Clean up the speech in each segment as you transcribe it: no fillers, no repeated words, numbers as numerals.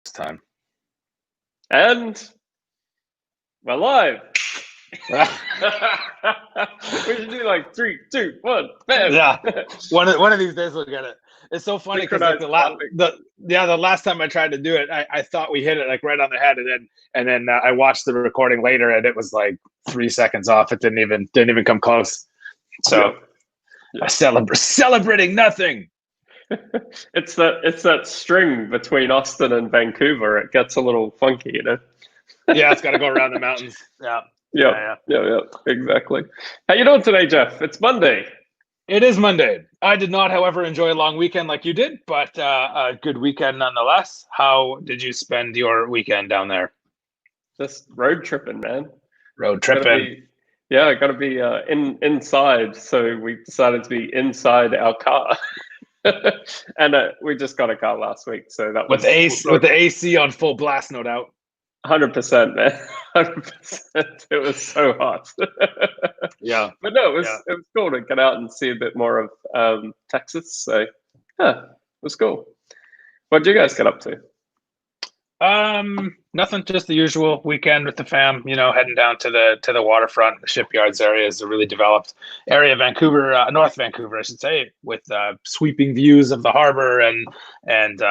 time. And we're live. We should do like 3, 2, 1, bam. Yeah, one of these days we'll get it. It's so funny because like the last time I tried to do it, I thought we hit it like right on the head, and then I watched the recording later, and it was like 3 seconds off. It didn't even come close. So Yeah. Celebrating nothing. It's that string between Austin and Vancouver. It gets a little funky, you know. Yeah, it's got to go around the mountains. Yeah, exactly. How you doing today, Geoff? It's Monday. It is Monday. I did not, however, enjoy a long weekend like you did, but a good weekend nonetheless. How did you spend your weekend down there? Just road tripping, man. Road tripping. I got to be inside. So we decided to be inside our car. And we just got a car last week, so that was with the AC on full blast, no doubt. 100%, man. 100%. It was so hot. Yeah, but no, it was cool to get out and see a bit more of Texas. So yeah, it was cool. What did you guys get up to? Nothing, just the usual weekend with the fam, heading down to the waterfront. The shipyards area is a really developed area of Vancouver, North Vancouver, I should say, with sweeping views of the harbor and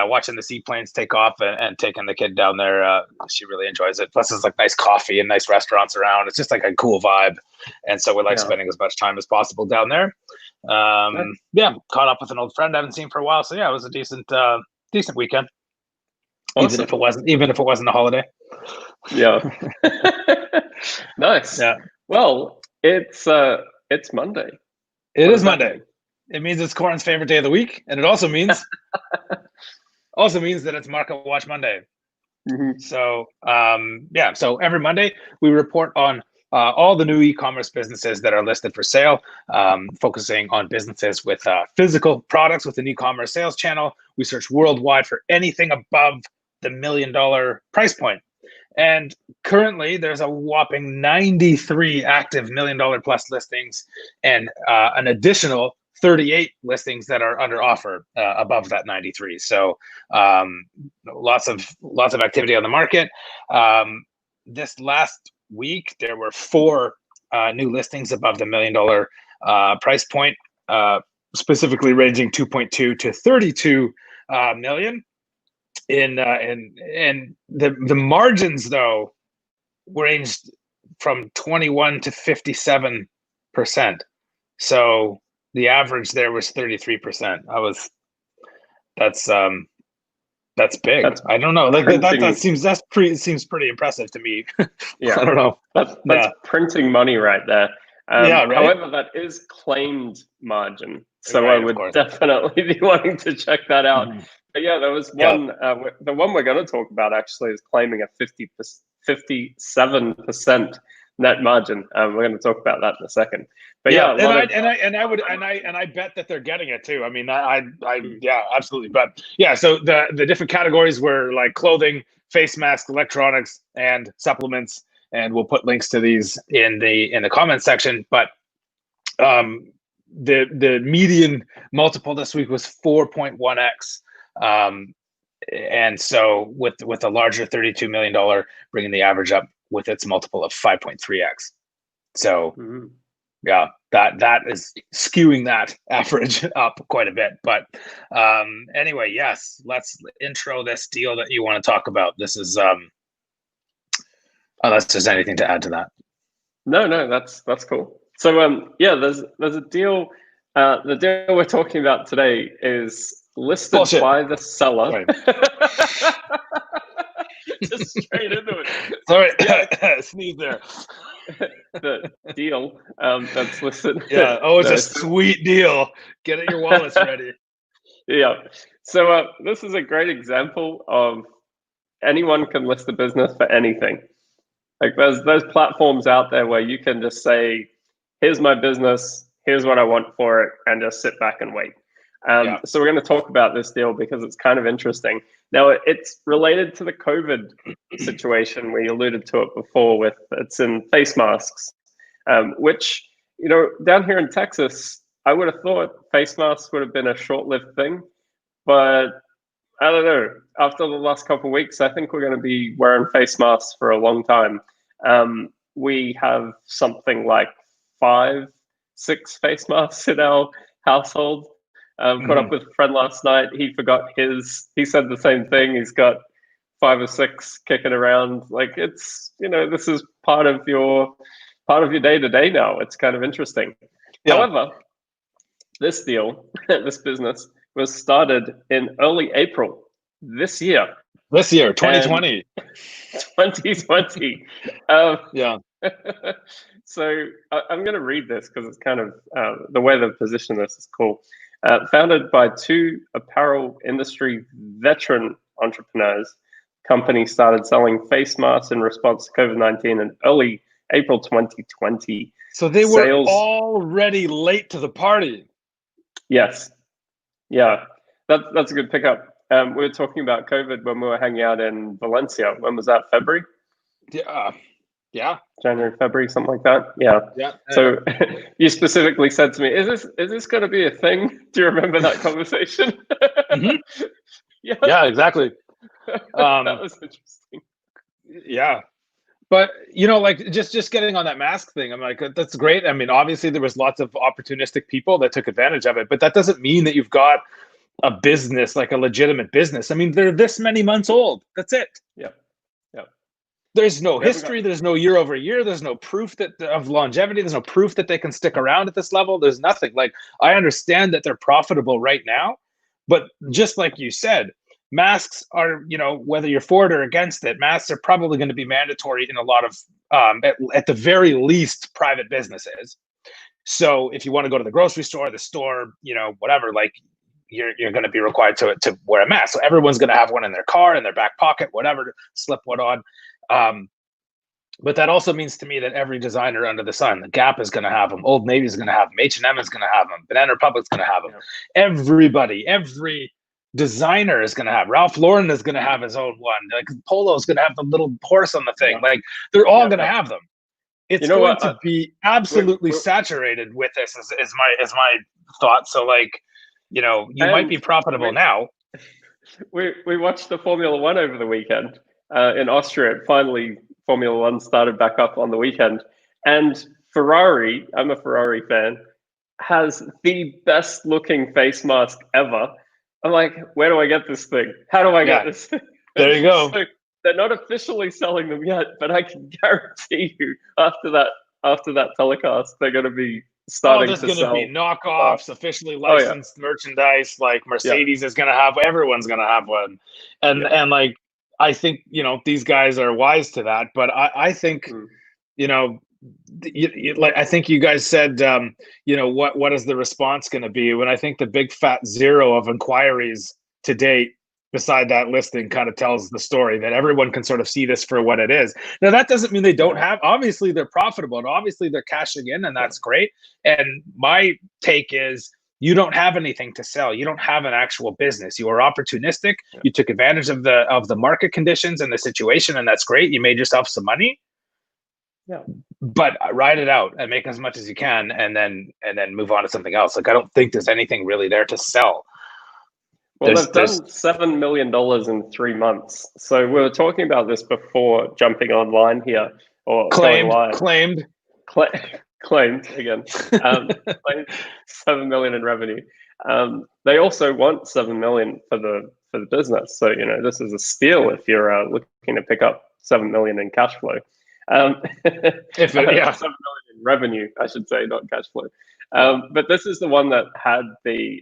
watching the seaplanes take off and taking the kid down there. She really enjoys it. Plus, there's like nice coffee and nice restaurants around. It's just like a cool vibe. And so we like spending as much time as possible down there. Caught up with an old friend I haven't seen for a while. So yeah, it was a decent weekend. Awesome. Even if it wasn't a holiday. Yeah. Nice. Yeah. Well, it's Monday. It is Monday. It means it's Corin's favorite day of the week, and it also means that it's MarketWatch Monday. Mm-hmm. So so every Monday we report on all the new e-commerce businesses that are listed for sale, focusing on businesses with physical products with an e-commerce sales channel. We search worldwide for anything above the $1 million price point. And currently there's a whopping 93 active $1 million plus listings and an additional 38 listings that are under offer above that 93. So lots of activity on the market. This last week, there were 4 new listings above the $1 million price point, specifically ranging 2.2 to 32 million. And the margins though ranged from 21 to 57%. So the average there was 33%. That's big. I don't know. Like that seems pretty impressive to me. Yeah, I don't know. That's printing money right there. Right? However, that is claimed margin, so I would definitely be wanting to check that out. Mm-hmm. But yeah, there was one. The one we're going to talk about actually is claiming a 57% net margin. We're going to talk about that in a second. But I bet that they're getting it too. I mean, I absolutely. But yeah, so the different categories were like clothing, face mask, electronics, and supplements. And we'll put links to these in the comments section. But the median multiple this week was 4.1x. And so with a larger $32 million, bringing the average up with its multiple of 5.3x. So that is skewing that average up quite a bit. But anyway, yes, let's intro this deal that you want to talk about. This is unless there's anything to add to that. No, that's cool. So there's a deal. The deal we're talking about today is listed Bullshit. by the seller. Just straight into it. Sorry, sneeze there. The deal that's listed. Yeah. Oh, it's a sweet deal. Get your wallets ready. Yeah. So this is a great example of anyone can list a business for anything. Like there's platforms out there where you can just say, here's my business, here's what I want for it, and just sit back and wait. So we're going to talk about this deal because it's kind of interesting. Now, it's related to the COVID situation. We alluded to it before it's in face masks, which, down here in Texas, I would have thought face masks would have been a short-lived thing. But I don't know. After the last couple of weeks, I think we're going to be wearing face masks for a long time. We have something like 5, 6 face masks in our household. Caught up with a friend last night. He forgot his. He said the same thing. He's got 5 or 6 kicking around. Like, it's, this is part of your day to day now. It's kind of interesting. Yeah. However, this deal, this business was started in early April this year. 2020. 2020. Yeah. So I'm going to read this because it's kind of the way they've positioned this is cool. Founded by 2 apparel industry veteran entrepreneurs, company started selling face masks in response to COVID-19 in early April 2020. So they were already late to the party. Yes. Yeah, that's a good pickup. We were talking about COVID when we were hanging out in Valencia. When was that? February? Yeah. January, February, something like that. Yeah. So you specifically said to me, "Is this going to be a thing?" Do you remember that conversation? Mm-hmm. Yeah, exactly. That was interesting. Yeah. But like just getting on that mask thing, I'm like, that's great. I mean, obviously there was lots of opportunistic people that took advantage of it, but that doesn't mean that you've got a business, like a legitimate business. I mean, they're this many months old. That's it. Yeah. There's no history. There's no year over year. There's no proof of longevity. There's no proof that they can stick around at this level. There's nothing. Like, I understand that they're profitable right now, but just like you said, masks are, whether you're for it or against it, masks are probably going to be mandatory in a lot of, at the very least, private businesses. So if you want to go to the grocery store, the store, whatever, like, you're going to be required to wear a mask. So everyone's going to have one in their car, in their back pocket, whatever, to slip one on. But that also means to me that every designer under the sun, the Gap is going to have them, Old Navy is going to have them, H&M is going to have them, Banana Republic's going to have them. Everybody, every designer is going to have. Ralph Lauren is going to have his own one. Like, Polo is going to have the little horse on the thing. Like, they're all going to have them. It's going to be absolutely saturated with this. Is my thought. So, like, you might be profitable now. We watched the Formula One over the weekend in Austria. Finally, Formula One started back up on the weekend, and Ferrari, I'm a Ferrari fan, has the best looking face mask ever. I'm like, where do I get this thing? How do I get this thing? There you go. So they're not officially selling them yet, but I can guarantee you after that telecast, they're going to be starting to sell. There's going to be knockoffs, officially licensed merchandise. Like Mercedes is going to have, everyone's going to have one. And like, I think, these guys are wise to that, but I think, like, I think you guys said, what is the response going to be? When I think the big fat 0 of inquiries to date beside that listing kind of tells the story that everyone can sort of see this for what it is. Now, that doesn't mean they don't have, obviously they're profitable and obviously they're cashing in, and that's great. And my take is, you don't have anything to sell. You don't have an actual business. You are opportunistic. You took advantage of the market conditions and the situation, and that's great. You made yourself some money. Yeah. But ride it out and make as much as you can, and then move on to something else. Like, I don't think there's anything really there to sell. Well, they've done $7 million in 3 months. So we were talking about this before jumping online here, or claimed again. Claimed 7 million in revenue. They also want 7 million for the business. So this is a steal if you're looking to pick up 7 million in cash flow. 7 million in revenue, I should say, not cash flow. But this is the one that had the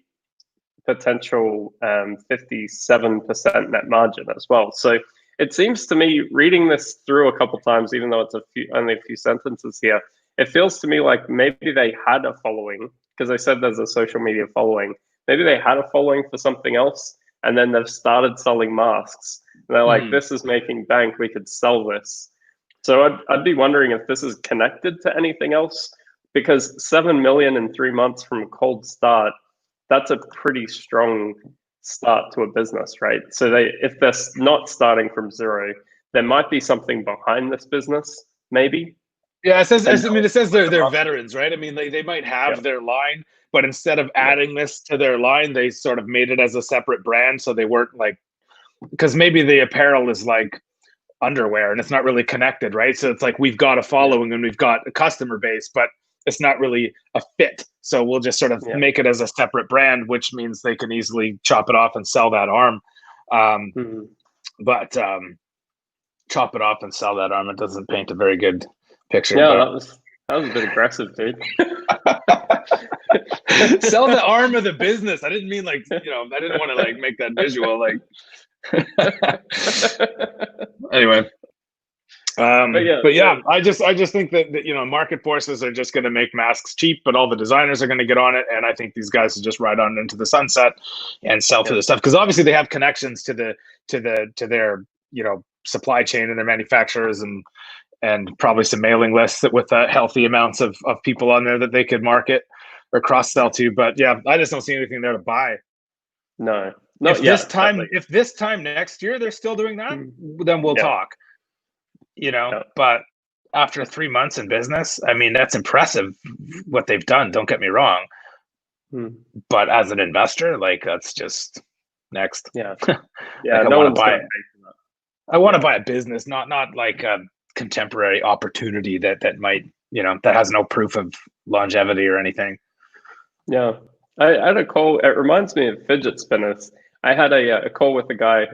potential 57% net margin as well. So it seems to me, reading this through a couple times, even though it's only a few sentences here, it feels to me like maybe they had a following, because they said there's a social media following. Maybe they had a following for something else, and then they've started selling masks. And they're like, this is making bank, we could sell this. So I'd be wondering if this is connected to anything else, because 7 million in 3 months from a cold start, that's a pretty strong start to a business, right? So if they're not starting from 0, there might be something behind this business, maybe. Yeah, it says they're veterans, right? I mean, they might have their line, but instead of adding this to their line, they sort of made it as a separate brand, so they weren't like because maybe the apparel is like underwear and it's not really connected, right? So it's like we've got a following and we've got a customer base, but it's not really a fit. So we'll just sort of make it as a separate brand, which means they can easily chop it off and sell that arm. But chop it off and sell that arm, it doesn't paint a very good picture. Yeah, that was a bit aggressive, dude. Sell the arm of the business. I didn't mean like, I didn't want to like make that visual like. Anyway. But yeah, I just think that market forces are just going to make masks cheap, but all the designers are going to get on it, and I think these guys will just ride on into the sunset and sell through the stuff, because obviously they have connections to their supply chain and their manufacturers, and probably some mailing lists with healthy amounts of people on there that they could market or cross sell to. But yeah, I just don't see anything there to buy. No. If this time next year they're still doing that, then we'll talk. But after 3 months in business, I mean, that's impressive what they've done. Don't get me wrong. But as an investor, like, that's just next. Yeah. Yeah. I want to buy it. I want to buy a business, not like a contemporary opportunity that might, that has no proof of longevity or anything. Yeah. I had a call. It reminds me of fidget spinners. I had a call with a guy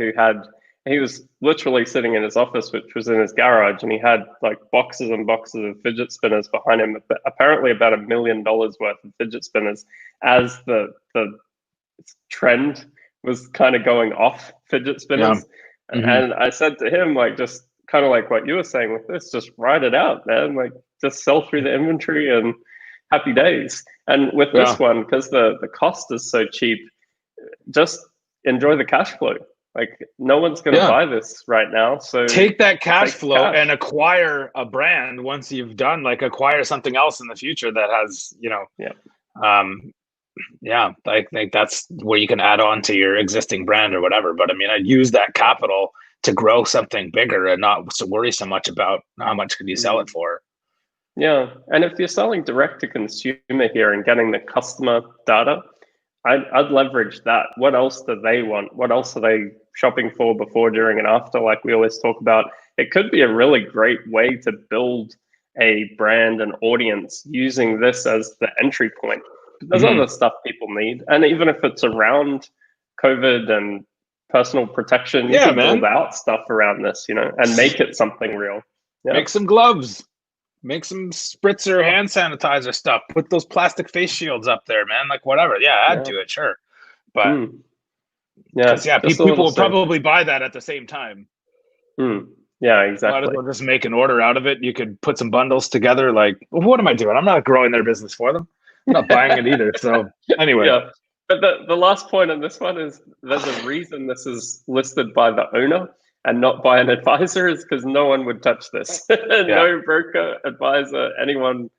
he was literally sitting in his office, which was in his garage, and he had like boxes and boxes of fidget spinners behind him, apparently about $1 million worth of fidget spinners, as the trend was kind of going off fidget spinners. And I said to him, like, just kind of like what you were saying with this, just write it out, man. Like, just sell through the inventory and happy days. And with this one, because the cost is so cheap, just enjoy the cash flow. Like, no one's going to buy this right now. So take that cash flow and acquire a brand once you've done, like, acquire something else in the future that has, I think that's where you can add on to your existing brand or whatever. But I mean, I'd use that capital to grow something bigger and not to worry so much about how much could you sell it for. Yeah. And if you're selling direct to consumer here and getting the customer data, I'd leverage that. What else do they want? What else are they shopping for before, during, and after? Like we always talk about, it could be a really great way to build a brand and audience using this as the entry point. There's other stuff people need. And even if it's around COVID and personal protection, you can build out stuff around this, and make it something real. Yeah. Make some gloves. Make some spritzer hand sanitizer stuff. Put those plastic face shields up there, man. Like, whatever. Yeah, add to it, sure. But people will probably buy that at the same time. Yeah, exactly. Might as well just make an order out of it. You could put some bundles together. Like, what am I doing? I'm not growing their business for them. I'm not buying it either. So anyway. Yeah. But the last point on this one is there's a reason this is listed by the owner and not by an advisor, is because no one would touch this. No broker, advisor, anyone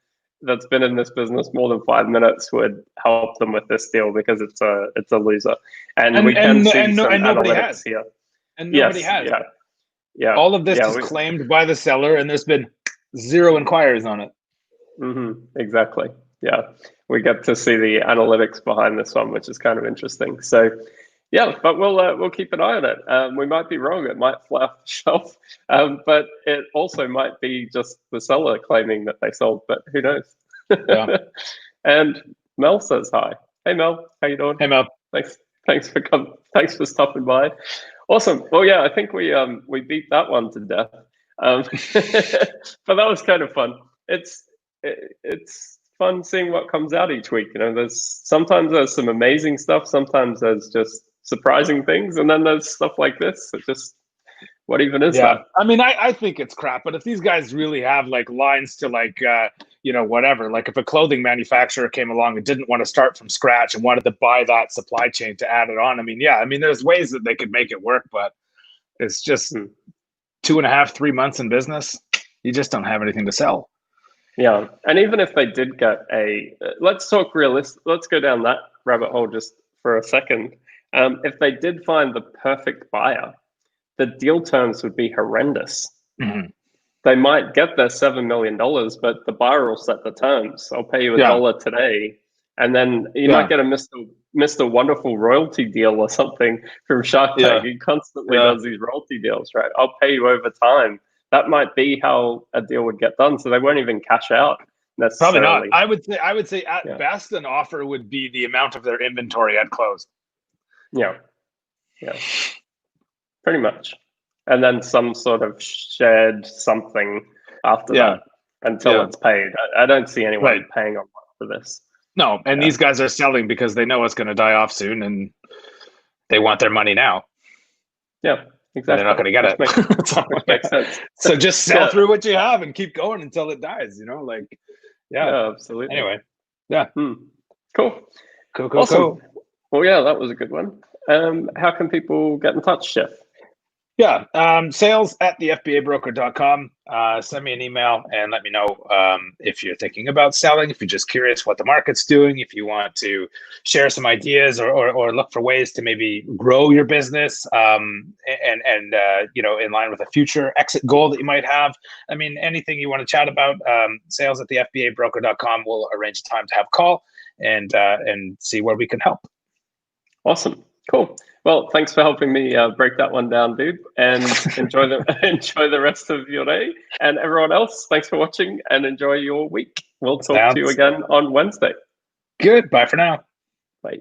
that's been in this business more than 5 minutes would help them with this deal, because it's a loser. And we can see some analytics here. And nobody has. Yeah. All of this is claimed by the seller, and there's been 0 inquiries on it. Exactly. Yeah. We get to see the analytics behind this one, which is kind of interesting. So yeah, but we'll keep an eye on it. We might be wrong. It might fly off the shelf, but it also might be just the seller claiming that they sold. But who knows? Yeah. And Mel says hi. Hey Mel, how you doing? Hey Mel. Thanks for coming. Thanks for stopping by. Awesome. Well, yeah, I think we beat that one to death. But that was kind of fun. It's fun seeing what comes out each week. There's some amazing stuff. Sometimes there's just surprising things, and then there's stuff like this. It just, what even is that? I mean, I think it's crap, but if these guys really have like lines to like whatever, like if a clothing manufacturer came along and didn't want to start from scratch and wanted to buy that supply chain to add it on, I mean, there's ways that they could make it work, but it's just 2.5, 3 months in business, you just don't have anything to sell. Yeah, and even if they did get let's talk realistic. Let's go down that rabbit hole just for a second. If they did find the perfect buyer, the deal terms would be horrendous. They might get their $7 million, but the buyer will set the terms. I'll pay you $1 today, And then you might get a Mr. Wonderful royalty deal or something from Shark Tank. He constantly does these royalty deals, right? I'll pay you over time. That might be how a deal would get done. So they won't even cash out necessarily. Probably not. I would say at best an offer would be the amount of their inventory at close. Yeah. Pretty much. And then some sort of shared something after that until it's paid. I don't see anyone paying on for this. No, and these guys are selling because they know it's going to die off soon and they want their money now. Yeah, exactly. They're not going to get it. Which makes sense. So just sell through what you have and keep going until it dies, Yeah, absolutely. Anyway, Cool. Awesome. Cool. Well, yeah, that was a good one. How can people get in touch, Geoff? Yeah, sales at thefbabroker.com. Send me an email and let me know if you're thinking about selling, if you're just curious what the market's doing, if you want to share some ideas or look for ways to maybe grow your business and in line with a future exit goal that you might have. I mean, anything you want to chat about, sales at thefbabroker.com. We'll arrange a time to have a call and see where we can help. Awesome. Cool. Well, thanks for helping me break that one down, dude. And enjoy the rest of your day. And everyone else, thanks for watching and enjoy your week. We'll talk to you again on Wednesday. Good. Bye for now. Bye.